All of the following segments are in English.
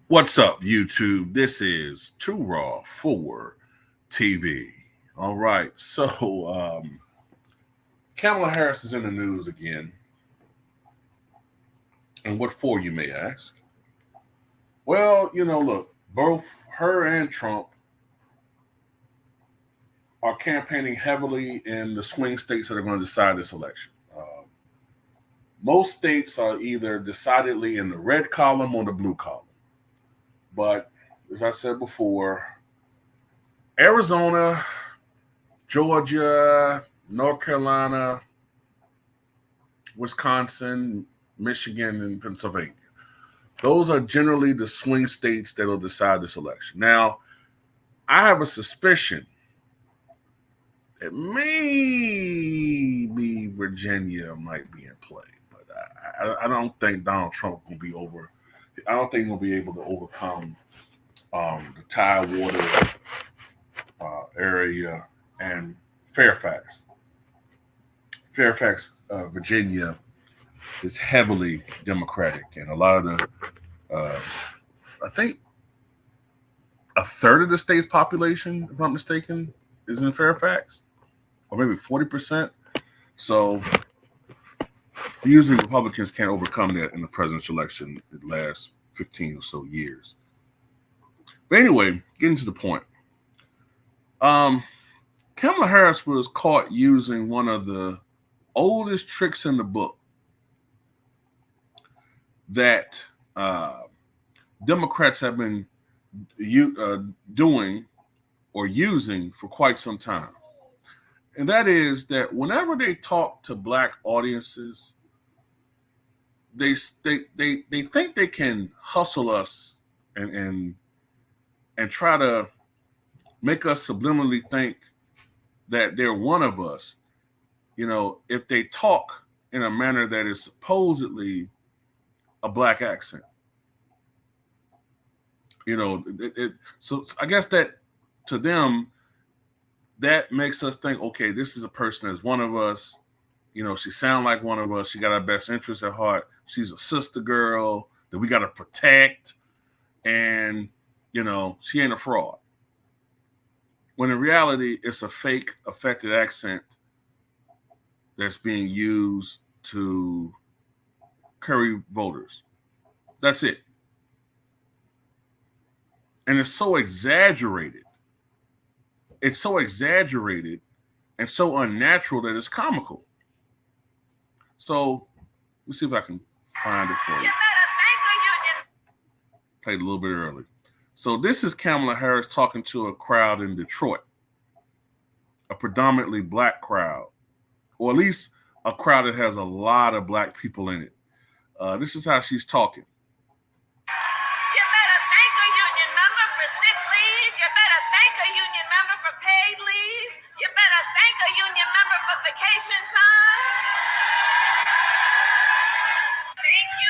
What's up, YouTube? This is Too Raw for TV. All right, Kamala Harris is in the news again. And what for, you may ask? Well, look, both her and Trump are campaigning heavily in the swing states that are going to decide this election. Most states are either decidedly in the red column or the blue column. But as I said before, Arizona, Georgia, North Carolina, Wisconsin, Michigan, and Pennsylvania. Those are generally the swing states that will decide this election. Now, I have a suspicion that maybe Virginia might be in play, but I don't think Donald Trump will be over. I don't think he'll be able to overcome the Tidewater area and Fairfax. Virginia is heavily Democratic, and a lot of I think a third of the state's population, if I'm not mistaken, is in Fairfax, or maybe 40%. So usually Republicans can't overcome that in the presidential election the last 15 or so years. But anyway, getting to the point. Kamala Harris was caught using one of the oldest tricks in the book that Democrats have been doing or using for quite some time. And that is that whenever they talk to black audiences, they think they can hustle us and try to make us subliminally think that they're one of us, if they talk in a manner that is supposedly a black accent. So I guess that to them, that makes us think, okay, this is a person that's one of us. She sounds like one of us. She got our best interests at heart. She's a sister girl that we got to protect. And, she ain't a fraud. When in reality, it's a fake affected accent that's being used to curry voters. That's it. And it's so exaggerated. It's so exaggerated and so unnatural that it's comical. So let's see if I can find it for you. Played a little bit early. So this is Kamala Harris talking to a crowd in Detroit, a predominantly black crowd, or at least a crowd that has a lot of black people in it. This is how she's talking. You better thank a union member for sick leave. You better thank a union member for paid leave. You better thank a union member for vacation time. Thank you.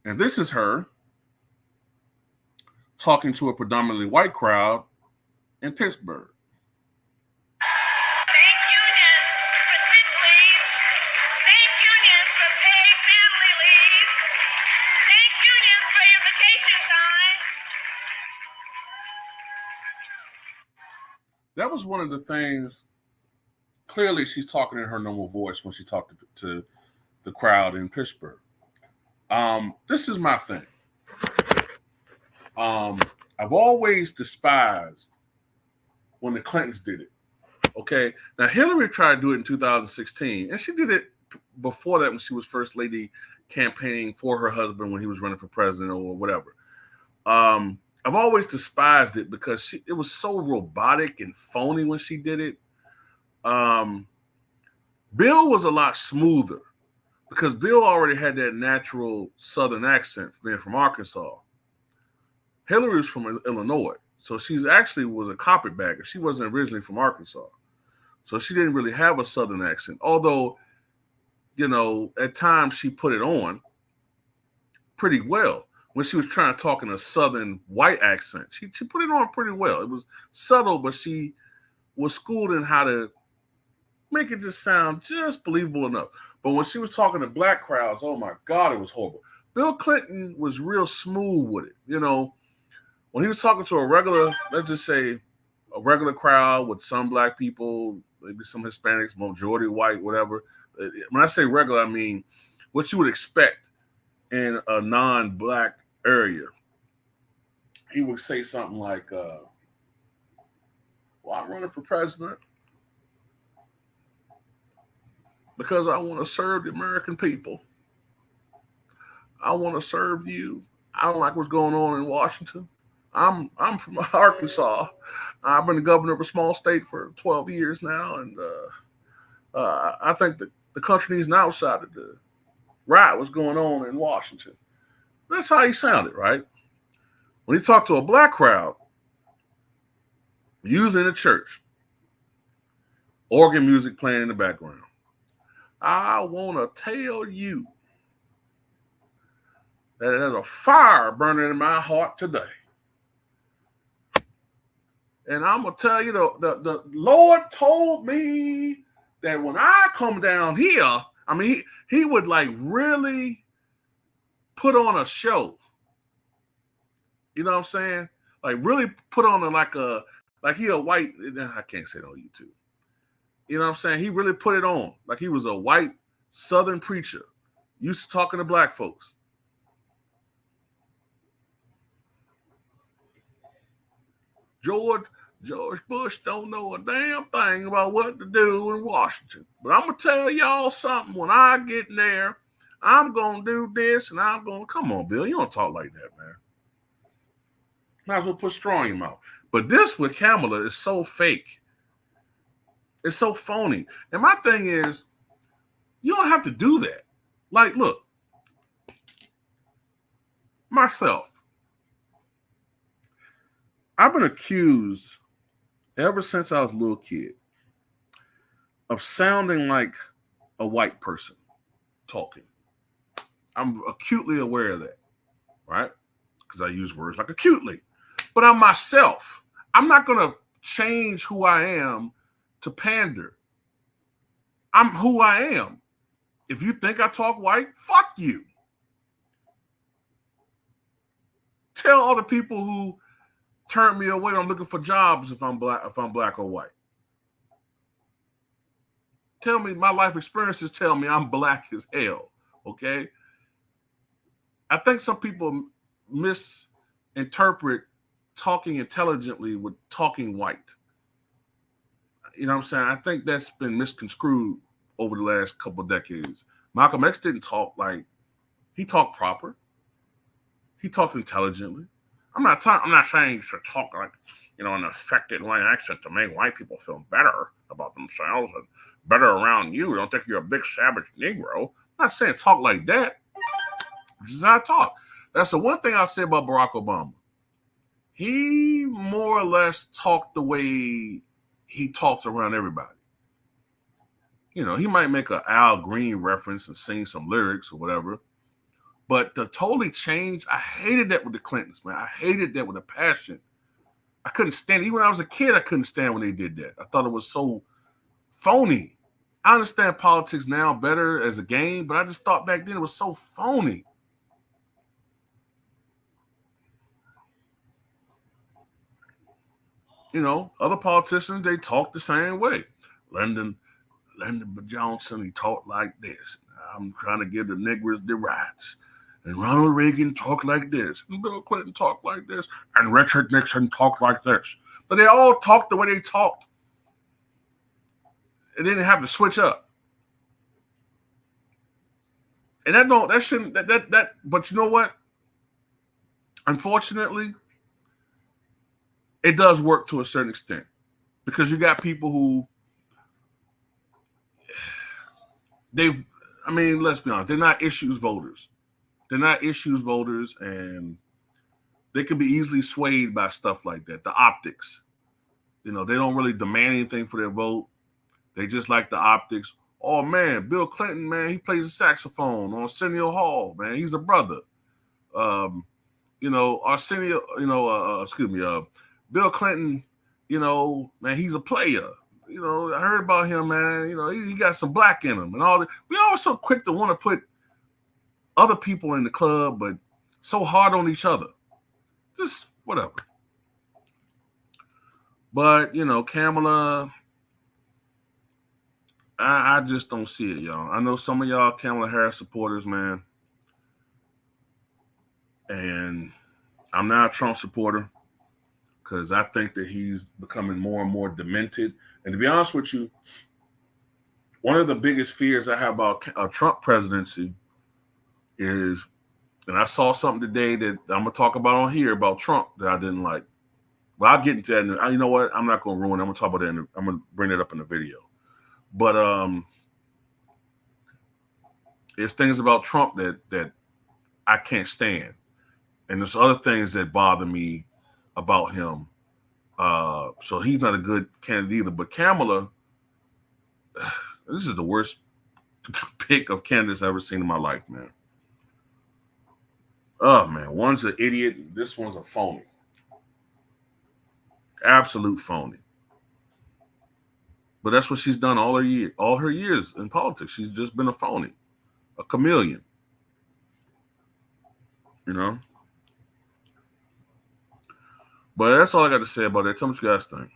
And this is her talking to a predominantly white crowd in Pittsburgh. Thank unions for sick leave. Thank unions for paid family leave. Thank unions for your vacation time. That was one of the things. Clearly, she's talking in her normal voice when she talked to the crowd in Pittsburgh. This is my thing. I've always despised when the Clintons did it. Okay, now Hillary tried to do it in 2016, and she did it before that when she was first lady campaigning for her husband when he was running for president or whatever. I've always despised it because it was so robotic and phony when she did it. Bill was a lot smoother because Bill already had that natural Southern accent being from Arkansas. Hillary was from Illinois, so she's actually was a carpetbagger. She wasn't originally from Arkansas, so she didn't really have a Southern accent. Although, at times she put it on pretty well. When she was trying to talk in a Southern white accent, she put it on pretty well. It was subtle, but she was schooled in how to make it just sound just believable enough. But when she was talking to black crowds, oh my God, it was horrible. Bill Clinton was real smooth with it. You know, when he was talking to a regular, let's just say, a regular crowd with some black people, maybe some Hispanics, majority white, whatever. When I say regular, I mean what you would expect in a non-black area. He would say something like, "Well, I'm running for president because I want to serve the American people. I want to serve you. I don't like what's going on in Washington. I'm from Arkansas. I've been the governor of a small state for 12 years now, and I think that the country needs an outsider to right what's going on in Washington." That's how he sounded, right? When he talked to a black crowd, usually in a church, organ music playing in the background. "I want to tell you that there's a fire burning in my heart today. And I'm going to tell you, the Lord told me that when I come down here," I mean, he would like really put on a show. You know what I'm saying? Like really put on like he a white, I can't say it on YouTube. You know what I'm saying? He really put it on. Like he was a white Southern preacher used to talking to black folks. George Bush don't know a damn thing about what to do in Washington. But I'm going to tell y'all something. When I get in there, I'm going to do this and I'm going to, come on, Bill. You don't talk like that, man. Might as well put straw in your mouth. But this with Kamala is so fake. It's so phony. And my thing is, you don't have to do that. Like, look, myself, I've been accused ever since I was a little kid of sounding like a white person talking. I'm acutely aware of that, right? Because I use words like acutely. But I'm myself. I'm not going to change who I am to pander. I'm who I am. If you think I talk white, fuck you. Tell all the people who turn me away I'm looking for jobs if I'm black or white. Tell me, my life experiences tell me I'm black as hell, okay? I think some people misinterpret talking intelligently with talking white. You know what I'm saying? I think that's been misconstrued over the last couple of decades. Malcolm X didn't talk like, he talked proper. He talked intelligently. I'm not saying you should talk like, an affected white accent to make white people feel better about themselves and better around you. Don't think you're a big savage Negro. I'm not saying talk like that. This is how I talk. That's the one thing I'll say about Barack Obama. He more or less talked the way he talks around everybody. He might make an Al Green reference and sing some lyrics or whatever. But to totally change, I hated that with the Clintons, man. I hated that with a passion. I couldn't stand it. Even when I was a kid, I couldn't stand when they did that. I thought it was so phony. I understand politics now better as a game, but I just thought back then it was so phony. Other politicians, they talk the same way. Lyndon Johnson, he talked like this. I'm trying to give the niggers their rights. And Ronald Reagan talked like this. And Bill Clinton talked like this. And Richard Nixon talked like this. But they all talked the way they talked. They didn't have to switch up. And that shouldn't, but you know what? Unfortunately, it does work to a certain extent. Because you got people who, let's be honest, they're not issues voters. They're not issues voters, and they can be easily swayed by stuff like that. The optics. They don't really demand anything for their vote. They just like the optics. Oh, man, Bill Clinton, man, he plays the saxophone on Arsenio Hall, man. He's a brother. Arsenio, Bill Clinton, man, he's a player. I heard about him, man. He got some black in him and all that. We always so quick to want to put other people in the club, but so hard on each other. Just whatever. But Kamala, I just don't see it, y'all. I know some of y'all Kamala Harris supporters, man, and I'm not a Trump supporter because I think that he's becoming more and more demented. And to be honest with you, one of the biggest fears I have about a Trump presidency is, and I saw something today that I'm gonna talk about on here about Trump that I didn't like. Well, I'll get into that. You know what? I'm not gonna ruin it. I'm gonna talk about that. I'm gonna bring it up in the video. But there's things about Trump that I can't stand, and there's other things that bother me about him. So he's not a good candidate either. But Kamala, this is the worst pick of candidates I've ever seen in my life, man. Oh man, one's an idiot. This one's a phony, absolute phony. But that's what she's done all her years in politics. She's just been a phony, a chameleon. You know. But that's all I got to say about that. Tell me what you guys think.